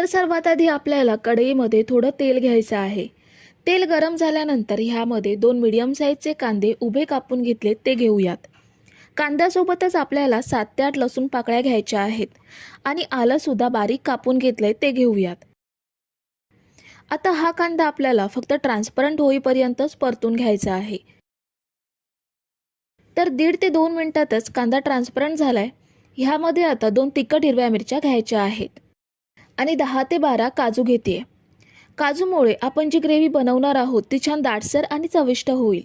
तर सर्वात आधी आपल्याला कढईमध्ये थोडं तेल घ्यायचं आहे। तेल गरम झाल्यानंतर ह्यामध्ये 2 मीडियम साईजचे कांदे उभे कापून घेतले ते घेऊयात। कांद्यासोबतच आपल्याला 7 ते 8 लसूण पाकळ्या घ्यायच्या आहेत आणि आलं सुद्धा बारीक कापून घेतले ते घेऊयात। आता हा कांदा आपल्याला फक्त ट्रान्सपरंट होईपर्यंतच परतून घ्यायचा आहे। तर 1.5 ते 2 मिनिटातच कांदा ट्रान्सपरंट झालाय। ह्यामध्ये आता 2 तिखट हिरव्या मिरच्या घ्यायच्या आहेत आणि 10 ते 12 काजू घेते। काजूमुळे आपण जी ग्रेव्ही बनवणार आहोत ती छान दाटसर आणि चविष्ट होईल।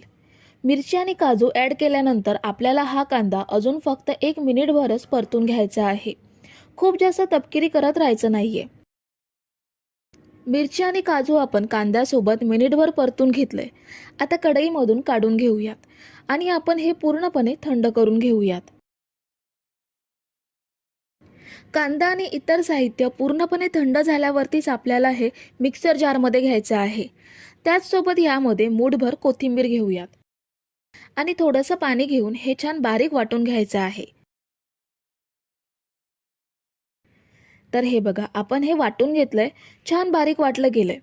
मिरची आणि काजू ॲड केल्यानंतर आपल्याला हा कांदा अजून फक्त 1 मिनिटभरच परतून घ्यायचा आहे। खूप जास्त तपकिरी करत राहायचं नाहीये। मिरची आणि काजू आपण कांद्यासोबत मिनिटभर परतून घेतले। आता कढईमधून काढून घेऊयात आणि आपण हे पूर्णपणे थंड करून घेऊयात। कांदा आणि इतर साहित्य पूर्णपणे थंड झाल्यावरतीच आपल्याला हे मिक्सर जारमध्ये घ्यायचं आहे। त्याचसोबत यामध्ये मूठभर कोथिंबीर घेऊयात आणि थोडंसं पाणी घेऊन हे छान बारीक वाटून घ्यायचं आहे। तर हे बघा आपण हे वाटून घेतलंय, छान बारीक वाटलं गेलंय।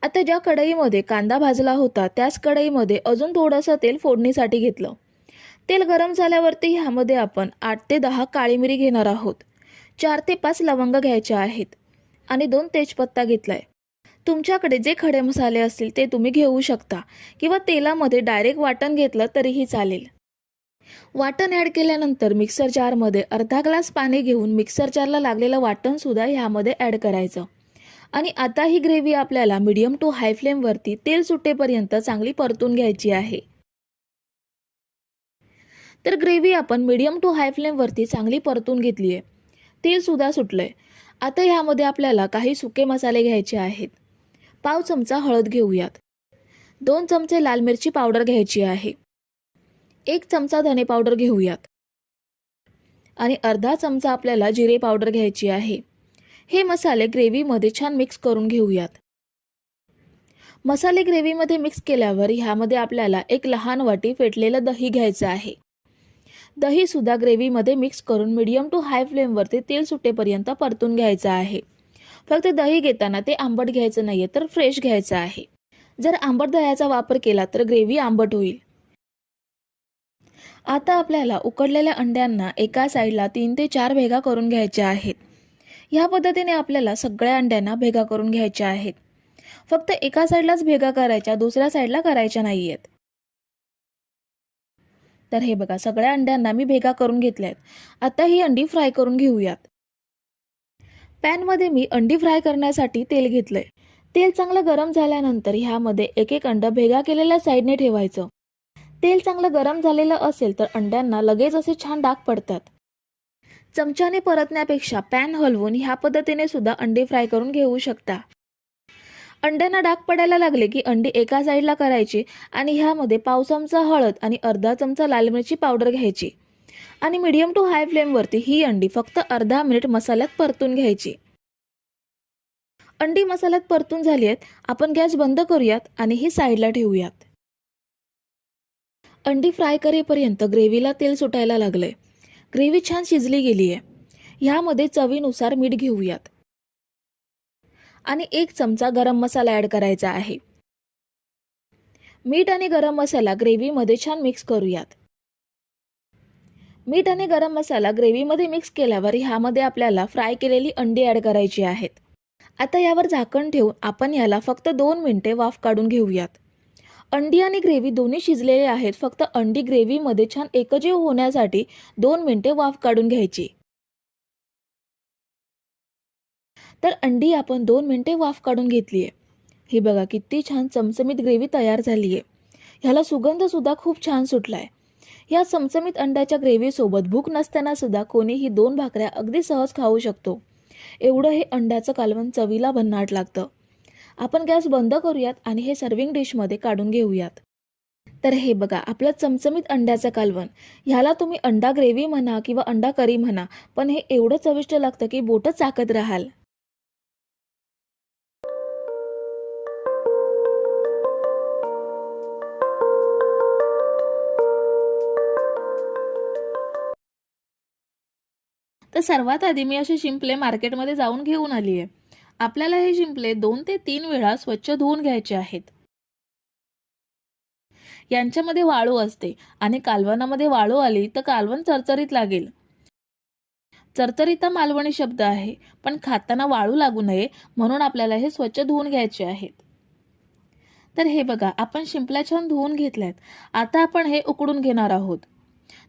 आता ज्या कढईमध्ये कांदा भाजला होता त्याच कढईमध्ये अजून थोडंसं तेल फोडणीसाठी घेतलं। तेल गरम झाल्यावरती ह्यामध्ये आपण 8 ते 10 काळी मिरी घेणार आहोत। 4 ते 5 लवंग घ्यायच्या आहेत आणि 2 तेजपत्ता घेतलाय। तुमच्याकडे जे खडे मसाले असतील ते तुम्ही घेऊ शकता किंवा तेलामध्ये डायरेक्ट वाटण घेतलं तरीही चालेल। वाटण ॲड केल्यानंतर मिक्सर जारमध्ये अर्धा ग्लास पाणी घेऊन मिक्सर जारला लागलेलं वाटण सुद्धा ह्यामध्ये ॲड करायचं आणि आता ही ग्रेव्ही आपल्याला मीडियम टू हाय फ्लेमवरती तेल सुटेपर्यंत चांगली परतून घ्यायची आहे। तर ग्रेव्ही आपण मीडियम टू हाय फ्लेमवरती चांगली परतून घेतली आहे। तेल सुद्धा सुटलंय। आता ह्यामध्ये आपल्याला काही सुके मसाले घ्यायचे आहेत। पाव चमचा हळद घेऊयात, 2 चमचे लाल मिरची पावडर घ्यायची आहे, 1 चमचा धने पावडर घेऊयात आणि अर्धा चमचा आपल्याला जिरे पावडर घ्यायची आहे। हे मसाले ग्रेव्हीमध्ये छान मिक्स करून घेऊयात। मसाले ग्रेव्हीमध्ये मिक्स केल्यावर ह्यामध्ये आपल्याला 1 लहान वाटी फेटलेलं दही घ्यायचं आहे। दही सुद्धा ग्रेव्हीमध्ये मिक्स करून मीडियम टू हाय फ्लेमवरती तेल सुटेपर्यंत परतून घ्यायचं आहे। फक्त दही घेताना ते आंबट घ्यायचं नाहीये तर फ्रेश घ्यायचं आहे। जर आंबट दह्याचा वापर केला तर ग्रेव्ही आंबट होईल। आता आपल्याला उकडलेल्या अंड्यांना एका साईडला 3 ते 4 भेगा करून घ्यायच्या आहेत। ह्या पद्धतीने आपल्याला सगळ्या अंड्यांना भेगा करून घ्यायच्या आहेत। फक्त एका साईडलाच भेगा करायच्या, दुसऱ्या साईडला करायच्या नाहीयेत। तर हे बघा सगळ्या अंड्यांना मी भेगा करून घेतल्यात। आता ही अंडी फ्राय करून घेऊयात। पॅनमध्ये मी अंडी फ्राय करण्यासाठी तेल घेतलंय। तेल चांगलं गरम झाल्यानंतर ह्यामध्ये एक एक अंड भेगा केलेल्या साईडने ठेवायचं। तेल चांगलं गरम झालेलं असेल तर अंड्यांना लगेच असे छान डाग पडतात। चमच्याने परतण्यापेक्षा पॅन हलवून ह्या पद्धतीने सुद्धा अंडी फ्राय करून घेऊ शकता। अंड्यांना डाग पडायला लागले की अंडी एका साईडला करायची आणि ह्यामध्ये पाव चमचा हळद आणि अर्धा चमचा लाल मिरची पावडर घ्यायची आणि मीडियम टू हाय फ्लेमवरती ही अंडी फक्त अर्धा मिनिट मसाल्यात परतून घ्यायची। अंडी मसाल्यात परतून झाली आहेत, आपण गॅस बंद करूयात आणि ही साईडला ठेवूयात। अंडी फ्राय करेपर्यंत ग्रेव्हीला तेल सुटायला लागलंय। ग्रेव्ही छान शिजली गेली आहे। ह्यामध्ये चवीनुसार मीठ घेऊयात आणि 1 चमचा गरम मसाला ॲड करायचा आहे। मीठ आणि गरम मसाला ग्रेव्हीमध्ये छान मिक्स करूयात। मीठ आणि गरम मसाला ग्रेव्हीमध्ये मिक्स केल्यावर ह्यामध्ये आपल्याला फ्राय केलेली अंडी ॲड करायची आहेत। आता यावर झाकण ठेवून आपण याला फक्त 2 मिनिटे वाफ काढून घेऊयात। अंडी आणि ग्रेव्ही दोन्ही शिजलेले आहेत। फक्त अंडी ग्रेव्हीमध्ये छान एकजीव होण्यासाठी 2 मिनिटे वाफ काढून घ्यायची। तर अंडी आपण 2 मिनिटे वाफ काढून घेतली आहे। ही बघा किती छान चमचमीत ग्रेव्ही तयार झाली आहे। ह्याला सुगंध सुद्धा खूप छान सुटलाय। या चमचमीत अंड्याच्या ग्रेव्ही सोबत भूक नसताना सुद्धा कोणीही 2 भाकऱ्या अगदी सहज खाऊ शकतो। एवढं हे अंड्याचं कालवण चवीला भन्नाट लागतं। आपण गॅस बंद करूयात आणि हे सर्विंग डिशमध्ये काढून घेऊयात। तर हे बघा आपलं चमचमीत अंड्याचं कालवण। ह्याला तुम्ही अंडा ग्रेव्ही म्हणा किंवा अंडा करी म्हणा, पण हे एवढं चविष्ट लागतं की बोटं चाकत राहाल। तर तर सर्वात आधी मी असे शिंपले मार्केटमध्ये जाऊन घेऊन आली आहे. आपल्याला हे शिंपले 2 ते 3 वेळा स्वच्छ धुवून घ्यायचे आहेत. यांच्यामध्ये वाळू असते आणि कालवणामध्ये वाळू आली तर कालवण चरचरीत लागेल. चरचरीत मालवणी शब्द आहे, पण खाताना वाळू लागू नये म्हणून आपल्याला हे स्वच्छ धुवून घ्यायचे आहेत. तर हे बघा, आपण शिंपल्या छान धुवून घेतल्यात. आता आपण हे उकडून घेणार आहोत.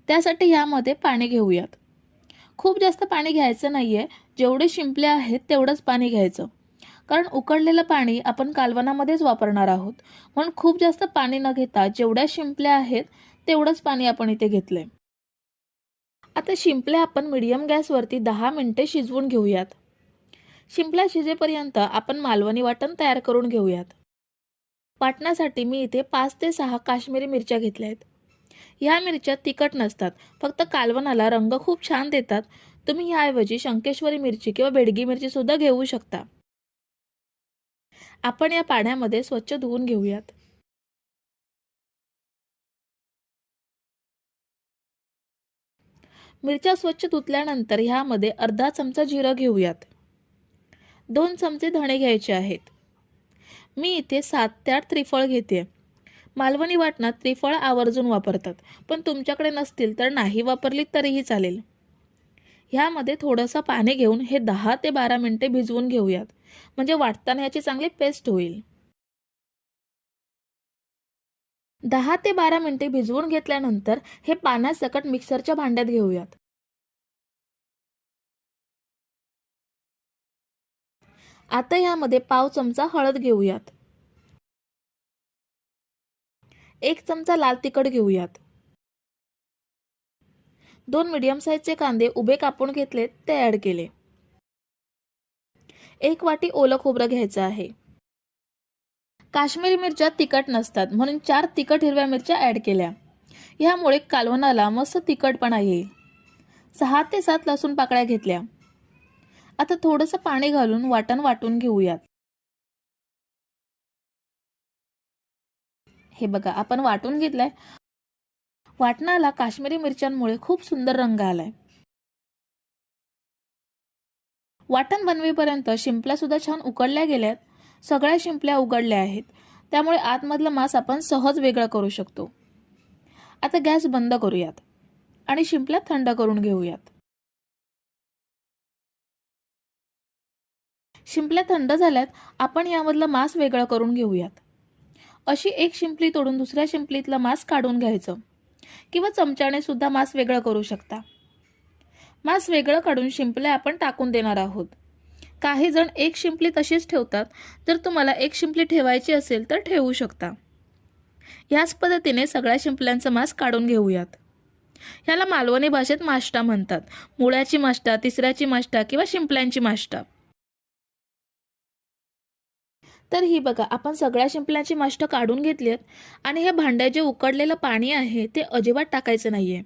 त्यासाठी यामध्ये पाणी घेऊयात. खूप जास्त पाणी घ्यायचं नाहीये, जेवढे शिंपले आहेत तेवढंच पाणी घ्यायचं. कारण उकडलेलं पाणी आपण कालवणामध्येच वापरणार आहोत, म्हणून खूप जास्त पाणी न घेता जेवढ्या शिंपल्या आहेत तेवढंच पाणी आपण इथे घेतलंय. आता शिंपल्या आपण मीडियम गॅसवरती 10 मिनिटे शिजवून घेऊयात. शिंपल्या शिजेपर्यंत आपण मालवणी वाटण तयार करून घेऊयात. वाटण्यासाठी मी इथे 5 ते 6 काश्मीरी मिरच्या घेतल्या आहेत. ह्या मिरच्या तिखट नसतात, फक्त कालवणाला रंग खूप छान देतात. तुम्ही ह्याऐवजी शंकेश्वरी मिरची किंवा बेडगी मिरची सुद्धा घेऊ शकता. आपण या पाण्यामध्ये स्वच्छ धुवून घेऊयात. मिरच्या स्वच्छ धुतल्यानंतर ह्यामध्ये अर्धा चमचा जिरं घेऊयात. 2 चमचे धणे घ्यायचे आहेत. मी इथे 7 ते 8 त्रिफळ घेते. मालवणी वाटणात त्रिफळ आवर्जून वापरतात, पण तुमच्याकडे नसतील तर नाही वापरली तरीही चालेल. ह्यामध्ये थोडंसं पाणी घेऊन हे 10 ते 12 मिनिटे भिजवून घेऊयात, म्हणजे वाटताना याची चांगली पेस्ट होईल. 10 ते 12 मिनिटे भिजवून घेतल्यानंतर हे पाण्यासकट मिक्सरच्या भांड्यात घेऊयात. आता यामध्ये पाव चमचा हळद घेऊयात. 1 चमचा लाल तिखट घेऊयात. 2 मीडियम साईजचे कांदे उभे कापून घेतले ते ऍड केले. 1 वाटी ओलं खोबरं घ्यायचं आहे. काश्मीरी मिरच्या तिखट नसतात म्हणून 4 तिखट हिरव्या मिरच्या ऍड केल्या. ह्यामुळे कालवणाला मस्त तिखटपणा येईल. 6 ते 7 लसूण पाकळ्या घेतल्या. आता थोडंसं पाणी घालून वाटण वाटून घेऊयात. हे बघा, आपण वाटून घेतलंय. वाटणाला काश्मीरी मिरच्यांमुळे खूप सुंदर रंग आलाय. वाटण बनवेपर्यंत शिंपल्या सुद्धा छान उकडल्या गेल्यात. सगळ्या शिंपल्या उघडल्या आहेत, त्यामुळे आतमधलं मांस आपण सहज वेगळं करू शकतो. आता गॅस बंद करूयात आणि शिंपल्या थंड करून घेऊयात. शिंपल्या थंड झाल्यात, आपण यामधलं मांस वेगळं करून घेऊयात. अशी एक शिंपली तोडून दुसऱ्या शिंपलीतलं मांस काढून घ्यायचं, किंवा चमच्याने सुद्धा मांस वेगळं करू शकता. मांस वेगळं काढून शिंपल्या आपण टाकून देणार आहोत. काही जण एक शिंपली तशीच ठेवतात. जर तुम्हाला एक शिंपली ठेवायची असेल तर ठेवू शकता. याच पद्धतीने सगळ्या शिंपल्यांचं मांस काढून घेऊयात. ह्याला मालवणी भाषेत माष्टा म्हणतात. मुळ्याची माष्टा, तिसऱ्याची माष्टा किंवा शिंपल्यांची माष्टा. तर ही बघा, आपण सगळ्या शिंपल्यांची माष्ट काढून घेतली आहेत. आणि हे भांड्यात जे उकडलेलं पाणी आहे ते अजिबात टाकायचं नाहीये.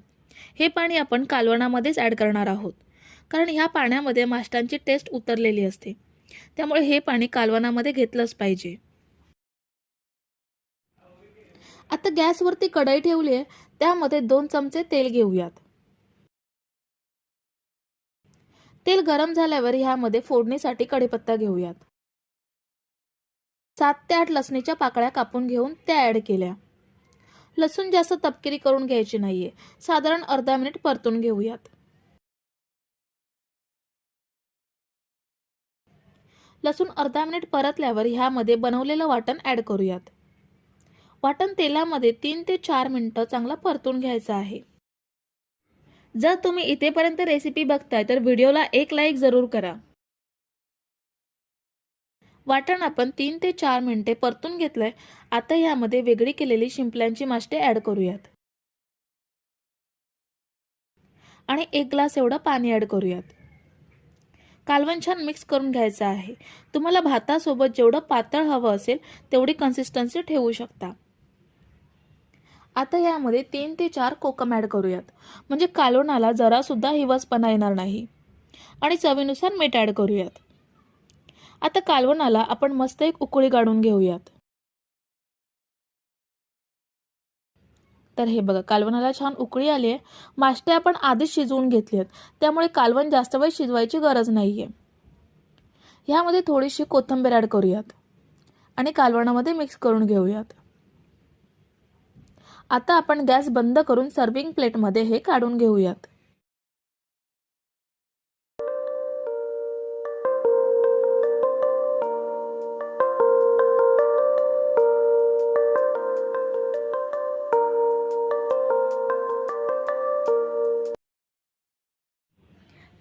हे पाणी आपण कालवणामध्येच ऍड करणार आहोत, कारण ह्या पाण्यामध्ये माष्टांची टेस्ट उतरलेली असते. त्यामुळे हे पाणी कालवणामध्ये घेतलंच पाहिजे. आता गॅसवरती कढई ठेवली आहे, त्यामध्ये 2 चमचे तेल घेऊयात. तेल गरम झाल्यावर ह्यामध्ये फोडणीसाठी कढीपत्ता घेऊयात. 7 ते 8 लसणीच्या पाकळ्या कापून घेऊन त्या ऍड केल्या. लसूण जास्त तपकिरी करून घ्यायची नाहीये, साधारण अर्धा मिनिट परतून घेऊयात. लसूण अर्धा मिनिट परतल्यावर ह्यामध्ये बनवलेलं वाटण ऍड करूयात. वाटण तेलामध्ये 3 ते 4 मिनिटं चांगलं परतून घ्यायचं आहे. जर तुम्ही इथेपर्यंत रेसिपी बघताय तर व्हिडिओला एक लाईक जरूर करा. वाटण आपण 3 ते 4 मिनिटे परतून घेतलंय. आता यामध्ये वेगळी केलेली शिंपल्यांची माष्टे ऍड करूयात आणि 1 ग्लास एवढं पाणी ऍड करूयात. कालवण छान मिक्स करून घ्यायचं आहे. तुम्हाला भातासोबत जेवढं पातळ हवं असेल तेवढी कन्सिस्टन्सी ठेवू शकता. आता यामध्ये 3 ते 4 कोकम ऍड करूयात, म्हणजे कालवणाला जरा सुद्धा हिवसपणा येणार नाही. आणि चवीनुसार मीठ ऍड करूयात. आता कालवणाला आपण मस्त एक उकळी काढून घेऊयात. तर हे बघा, कालवणाला छान उकळी आली आहे. मासे आपण आधीच शिजवून घेतले आहेत, त्यामुळे कालवण जास्त वेळ शिजवायची गरज नाही आहे. ह्यामध्ये थोडीशी कोथिंबीर ॲड करूयात आणि कालवणामध्ये मिक्स करून घेऊयात. आता आपण गॅस बंद करून सर्विंग प्लेटमध्ये हे काढून घेऊयात.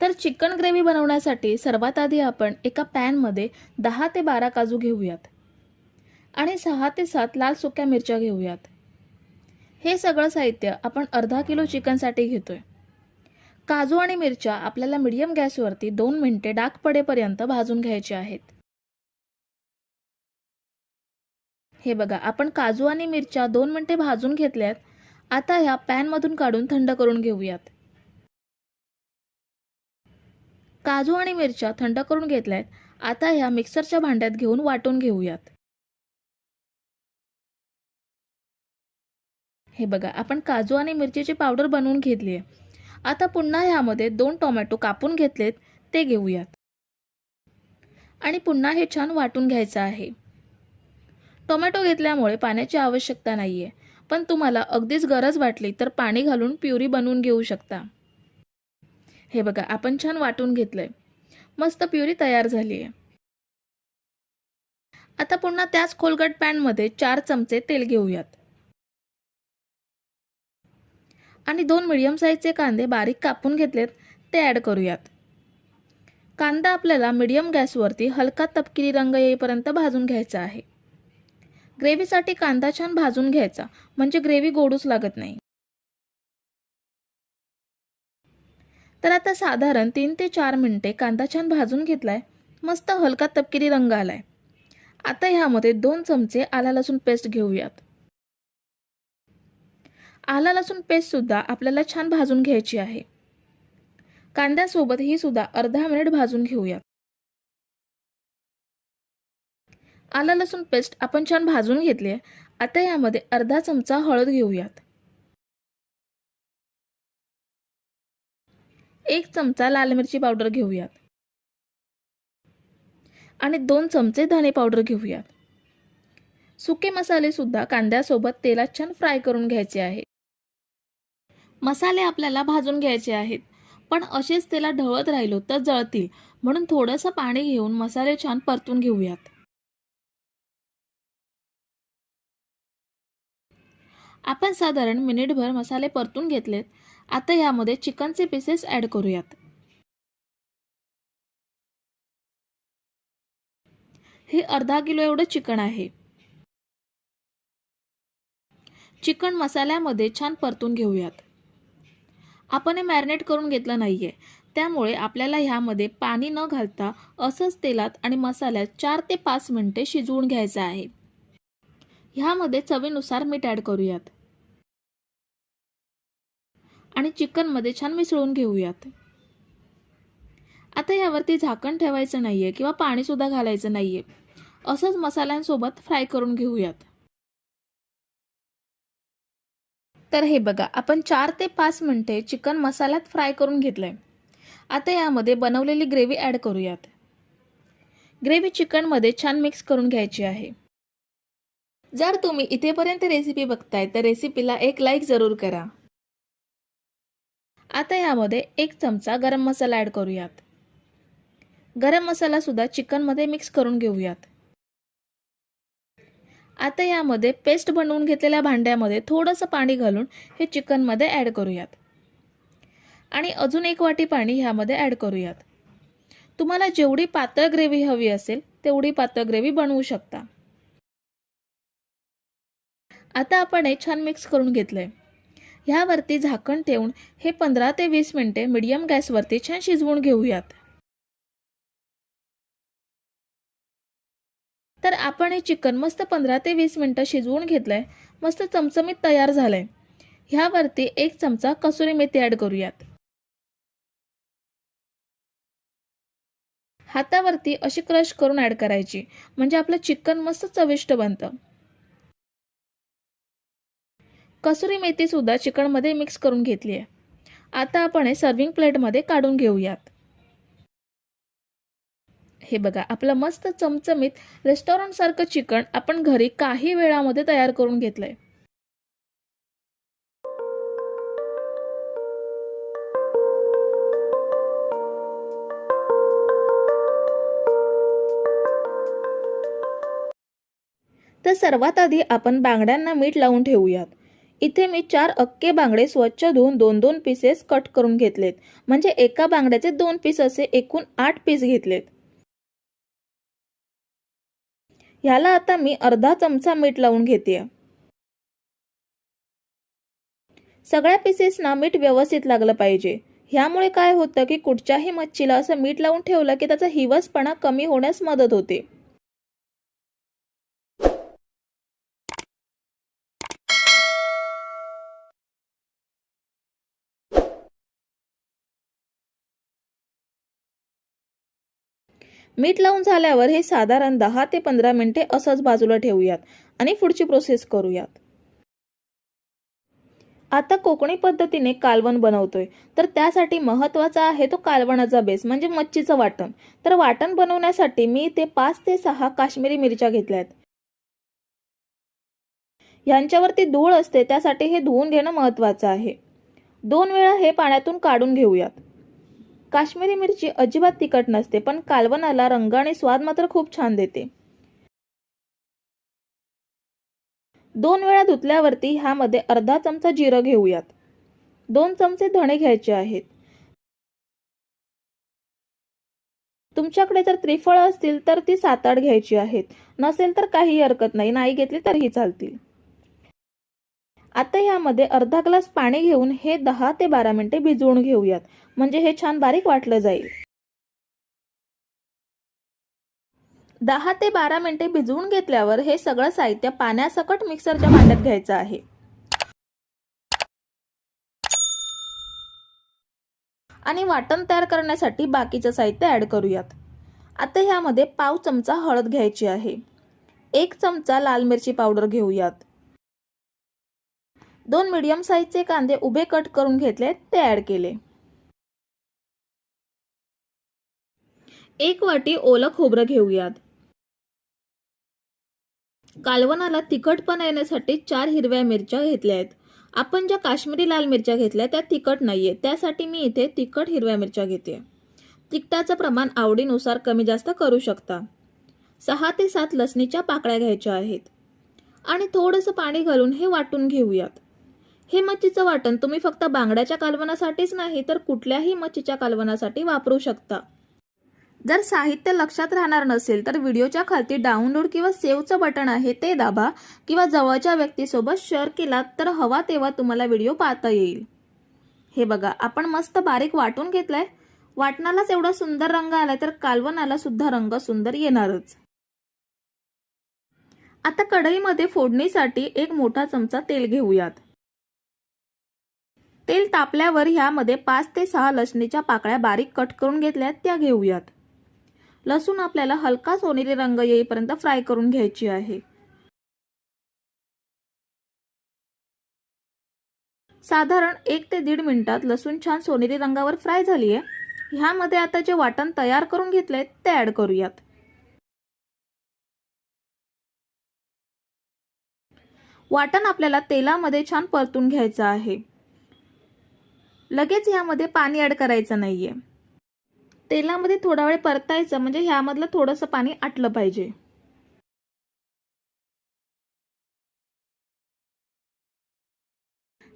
तर चिकन ग्रेव्ही बनवण्यासाठी सर्वात आधी आपण एका पॅनमध्ये 10 ते 12 काजू घेऊयात आणि 6 ते 7 लाल सुक्या मिरच्या घेऊयात. हे सगळं साहित्य आपण अर्धा किलो चिकनसाठी घेतोय. काजू आणि मिरच्या आपल्याला मीडियम गॅसवरती 2 मिनिटे डाग पडेपर्यंत भाजून घ्यायचे आहेत. हे बघा, आपण काजू आणि मिरच्या 2 मिनिटे भाजून घेतल्यात. आता ह्या पॅनमधून काढून थंड करून घेऊयात. काजू आणि मिरच्या थंड करून घेतल्यात. आता ह्या मिक्सरच्या भांड्यात घेऊन वाटून घेऊयात. हे बघा, आपण काजू आणि मिरचीची पावडर बनवून घेतली आहे. आता पुन्हा ह्यामध्ये 2 टोमॅटो कापून घेतलेत ते घेऊयात आणि पुन्हा हे छान वाटून घ्यायचं आहे. टोमॅटो घेतल्यामुळे पाण्याची आवश्यकता नाही आहे, पण तुम्हाला अगदीच गरज वाटली तर पाणी घालून प्युरी बनवून घेऊ शकता. हे बघा, आपण छान वाटून घेतलंय. मस्त प्युरी तयार झाली आहे. आता पुन्हा त्याच खोलगट पॅनमध्ये 4 चमचे तेल घेऊयात आणि 2 मीडियम साईजचे कांदे बारीक कापून घेतलेत ते ॲड करूयात. कांदा आपल्याला मीडियम गॅसवरती हलका तपकिरी रंग येईपर्यंत भाजून घ्यायचा आहे. ग्रेव्हीसाठी कांदा छान भाजून घ्यायचा, म्हणजे ग्रेव्ही गोडूच लागत नाही. तर आता साधारण 3 ते 4 मिनिटे कांदा छान भाजून घेतलाय. मस्त हलका तपकिरी रंग आलाय. आता ह्यामध्ये 2 चमचे आला लसूण पेस्ट घेऊयात. आला लसूण पेस्ट सुद्धा आपल्याला छान भाजून घ्यायची आहे. कांद्यासोबत ही सुद्धा अर्धा मिनिट भाजून घेऊयात. आला लसूण पेस्ट आपण छान भाजून घेतली आहे. आता यामध्ये अर्धा चमचा हळद घेऊयात. 1 चमचा लाल मिरची पावडर घेऊयात आणि 2 चमचे धने पावडर घेऊयात. सुके मसाले सुद्धा कांद्यासोबत तेलात छान फ्राय करून घ्यायचे आहेत. मसाले आपल्याला भाजून घ्यायचे आहेत, पण असेच तेलात ढवळत राहिलो तर जळतील, म्हणून थोडंसं पाणी घेऊन मसाले छान परतून घेऊयात. आपण साधारण मिनिटभर मसाले परतून घेतलेत. आता यामध्ये चिकनचे पीसेस ॲड करूयात. हे अर्धा किलो एवढं चिकन आहे. चिकन मसाल्यामध्ये छान परतून घेऊयात. आपण हे मॅरिनेट करून घेतलं नाहीये, त्यामुळे आपल्याला ह्यामध्ये पाणी न घालता असंच तेलात आणि मसाल्यात 4 ते 5 मिनिटे शिजवून घ्यायचं आहे. ह्यामध्ये चवीनुसार मीठ ॲड करूयात आणि चिकनमध्ये छान मिसळून घेऊयात. आता यावरती झाकण ठेवायचं नाहीये किंवा पाणी सुद्धा घालायचं नाहीये. असंच मसाल्यांसोबत फ्राय करून घेऊयात. तर हे बघा, आपण 4 ते 5 मिनिटे चिकन मसाल्यात फ्राय करून घेतलंय. आता यामध्ये बनवलेली ग्रेव्ही ॲड करूयात. ग्रेव्ही चिकनमध्ये छान मिक्स करून घ्यायची आहे. जर तुम्ही इथेपर्यंत रेसिपी बघताय तर रेसिपीला एक लाईक जरूर करा. आता यामध्ये 1 चमचा गरम मसाला ॲड करूयात. गरम मसाला सुद्धा चिकनमध्ये मिक्स करून घेऊयात. आता यामध्ये पेस्ट बनवून घेतलेल्या भांड्यामध्ये थोडंसं पाणी घालून हे चिकनमध्ये ॲड करूयात आणि अजून 1 वाटी पाणी ह्यामध्ये ॲड करूयात. तुम्हाला जेवढी पातळ ग्रेव्ही हवी असेल तेवढी पातळ ग्रेव्ही बनवू शकता. आता आपण हे छान मिक्स करून घेतलंय. ह्यावरती झाकण ठेवून हे 15 ते 20 मिनिटे मीडियम गॅसवरती छान शिजवून घेऊयात. तर आपण हे चिकन मस्त 15 ते 20 मिनिटं शिजवून घेतलंय. मस्त चमचमीत तयार झालंय. ह्यावरती 1 चमचा कसुरी मेथी ॲड करूयात. हातावरती अशी क्रश करून ॲड करायची, म्हणजे आपलं चिकन मस्त चविष्ट बनतं. कसुरी मेथी सुद्धा चिकनमध्ये मिक्स करून घेतली आहे. आता आपण हे सर्विंग प्लेटमध्ये काढून घेऊयात. हे बघा, आपलं मस्त चमचमीत रेस्टॉरंट सारखं चिकन आपण घरी काही वेळामध्ये तयार करून घेतलंय. तर सर्वात आधी आपण बांगड्यांना मीठ लावून ठेवूयात. इथे मी 4 अख्खे बांगडे स्वच्छ धुवून 2-2 पीसेस कट करून घेतलेत. म्हणजे एका बांगड्याचे 2 पीस असे एकूण 8 पीस घेतलेत. ह्याला आता मी अर्धा चमचा मीठ लावून घेते. सगळ्या पीसेसना मीठ व्यवस्थित लागलं पाहिजे. ह्यामुळे काय होतं की कुठच्याही मच्छीला असं मीठ लावून ठेवलं की त्याचा हिवसपणा कमी होण्यास मदत होते. मीठ लावून झाल्यावर हे साधारण 10 ते 15 मिनिटे असंच बाजूला ठेवूयात आणि पुढची प्रोसेस करूयात. आता कोकणी पद्धतीने कालवण बनवतोय, तर त्यासाठी महत्त्वाचा आहे तो कालवणाचा बेस म्हणजे मच्छीचं वाटण. तर वाटण बनवण्यासाठी मी इथे 5 ते 6 काश्मीरी मिरच्या घेतल्यात. यांच्यावरती धूळ असते, त्यासाठी हे धुवून घेणं महत्त्वाचं आहे. 2 वेळा हे पाण्यातून काढून घेऊयात. काश्मीरी मिरची अजिबात तिखट नसते, पण कालवणाला रंग आणि स्वाद मात्र खूप छान देते. 2 वेळा धुतल्यावरती ह्यामध्ये अर्धा चमचा जिरं घेऊयात. 2 चमचे धणे घ्यायचे आहेत. तुमच्याकडे जर त्रिफळ असतील तर ती 7-8 घ्यायची आहेत. नसेल तर काही हरकत नाही, नाही घेतली तरीही चालतील. आता ह्यामध्ये अर्धा ग्लास पाणी घेऊन हे 10 ते 12 मिनिटे भिजवून घेऊयात. म्हणजे हे छान बारीक वाटलं जाईल. 10 ते 12 मिनिटे भिजवून घेतल्यावर हे सगळं साहित्य पाण्यासकट मिक्सरच्या भांड्यात घ्यायचं आहे. आणि वाटण तयार करण्यासाठी बाकीचं साहित्य ॲड करूयात. आता ह्यामध्ये पाव चमचा हळद घ्यायची आहे. 1 चमचा लाल मिरची पावडर घेऊयात. 2 मीडियम साईजचे कांदे उभे कट करून घेतले, ते ॲड केले. 1 वाटी ओलं खोबरं घेऊयात. कालवणाला तिखटपणा येण्यासाठी 4 हिरव्या मिरच्या घेतल्या आहेत. आपण ज्या काश्मीरी लाल मिरच्या घेतल्या त्या तिखट नाहीये, त्यासाठी मी इथे तिखट हिरव्या मिरच्या घेते. तिखटाचं प्रमाण आवडीनुसार कमी जास्त करू शकता. 6 ते 7 लसणीच्या पाकळ्या घ्यायच्या आहेत. आणि थोडंसं पाणी घालून हे वाटून घेऊयात. हे मच्छीचं वाटण तुम्ही फक्त बांगड्याच्या कालवणासाठीच नाही तर कुठल्याही मच्छीच्या कालवणासाठी वापरू शकता. जर साहित्य लक्षात राहणार नसेल तर व्हिडिओच्या खाली डाउनलोड किंवा सेव्हचं बटन आहे, ते दाबा किंवा जवळच्या व्यक्तीसोबत शेअर केलात तर हवा तेव्हा तुम्हाला व्हिडिओ पाहता येईल. हे बघा, आपण मस्त बारीक वाटून घेतलंय. वाटणालाच एवढा सुंदर रंग आलाय तर कालवणाला सुद्धा रंग सुंदर येणारच. आता कढईमध्ये फोडणीसाठी 1 मोठा चमचा तेल घेऊयात. तेल तापल्यावर ह्यामध्ये 5 ते 6 लसणीच्या पाकळ्या बारीक कट करून घेतल्यात त्या घेऊयात. लसूण आपल्याला हलका सोनेरी रंग येईपर्यंत फ्राय करून घ्यायची आहे. साधारण 1 ते 1.5 मिनिटात लसूण छान सोनेरी रंगावर फ्राय झाली आहे. ह्यामध्ये आता जे वाटण तयार करून घेतलंय ते ॲड करूयात. वाटण आपल्याला तेलामध्ये छान परतून घ्यायचं आहे. लगेच ह्यामध्ये पाणी ॲड करायचं नाहीये. तेलामध्ये थोडा वेळ परतायचं, म्हणजे ह्यामधलं थोडंसं पाणी आटलं पाहिजे.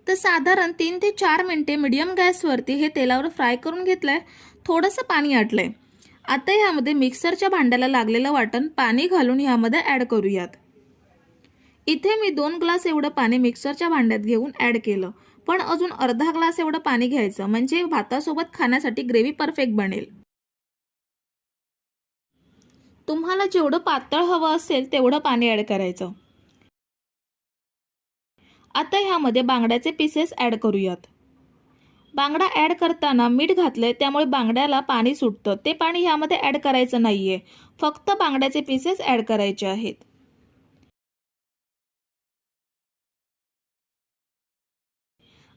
तर साधारण 3 ते 4 मिनिटे मीडियम गॅसवरती हे तेलावर फ्राय करून घेतलंय. थोडंसं पाणी आटलंय. आता ह्यामध्ये मिक्सरच्या भांड्याला लागलेलं वाटण पाणी घालून ह्यामध्ये ॲड करूयात. इथे मी 2 ग्लास एवढं पाणी मिक्सरच्या भांड्यात घेऊन ॲड केलं, पण अजून अर्धा ग्लास एवढं पाणी घ्यायचं, म्हणजे भातासोबत खाण्यासाठी ग्रेव्ही परफेक्ट बनेल. तुम्हाला जेवढं पातळ हवं असेल तेवढं पाणी ॲड करायचं. आता ह्यामध्ये बांगड्याचे पीसेस ॲड करूयात. बांगडा ॲड करताना मीठ घातलंय, त्यामुळे बांगड्याला पाणी सुटतं. ते पाणी ह्यामध्ये ॲड करायचं नाहीये, फक्त बांगड्याचे पीसेस ॲड करायचे आहेत.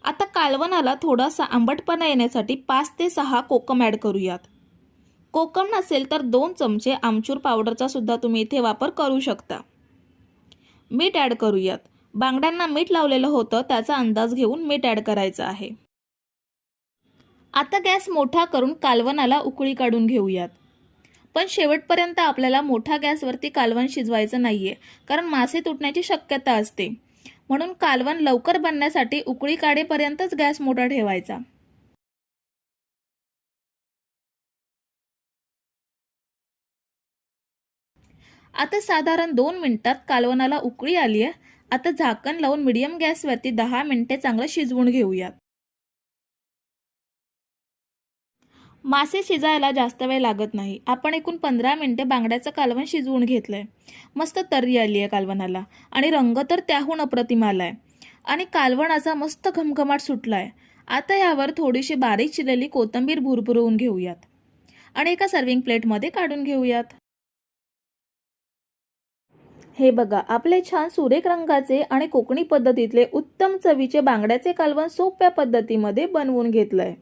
आता कालवणाला थोडासा आंबटपणा येण्यासाठी 5 ते 6 कोकम ॲड करूयात. कोकम नसेल तर 2 चमचे आमचूर पावडरचा सुद्धा तुम्ही इथे वापर करू शकता. मीठ ॲड करूयात. बांगड्यांना मीठ लावलेलं होतं, त्याचा अंदाज घेऊन मीठ ॲड करायचं आहे. आता गॅस मोठा करून कालवणाला उकळी काढून घेऊयात. पण शेवटपर्यंत आपल्याला मोठा गॅसवरती कालवण शिजवायचं नाहीये, कारण मासे तुटण्याची शक्यता असते. म्हणून कालवण लवकर बनण्यासाठी उकळी काढेपर्यंतच गॅस मोठा ठेवायचा. आता साधारण 2 मिनिटात कालवणाला उकळी आली आहे. आता झाकण लावून मीडियम गॅसवरती 10 मिनिटे चांगलं शिजवून घेऊयात. मासे शिजायला जास्त वेळ लागत नाही. आपण एकूण 15 मिनिटे बांगड्याचं कालवण शिजवून घेतलंय. मस्त तर्री आली आहे कालवणाला आणि रंग तर त्याहून अप्रतिम आलाय आणि कालवणाचा मस्त घमघमाट सुटलाय. आता यावर थोडीशी बारीक चिरलेली कोथिंबीर भुरभुरवून घेऊयात आणि एका सर्विंग प्लेटमध्ये काढून घेऊयात. हे बघा, आपले छान सुरेख रंगाचे आणि कोकणी पद्धतीतले उत्तम चवीचे बांगड्याचे कालवण सोप्या पद्धतीमध्ये बनवून घेतलंय.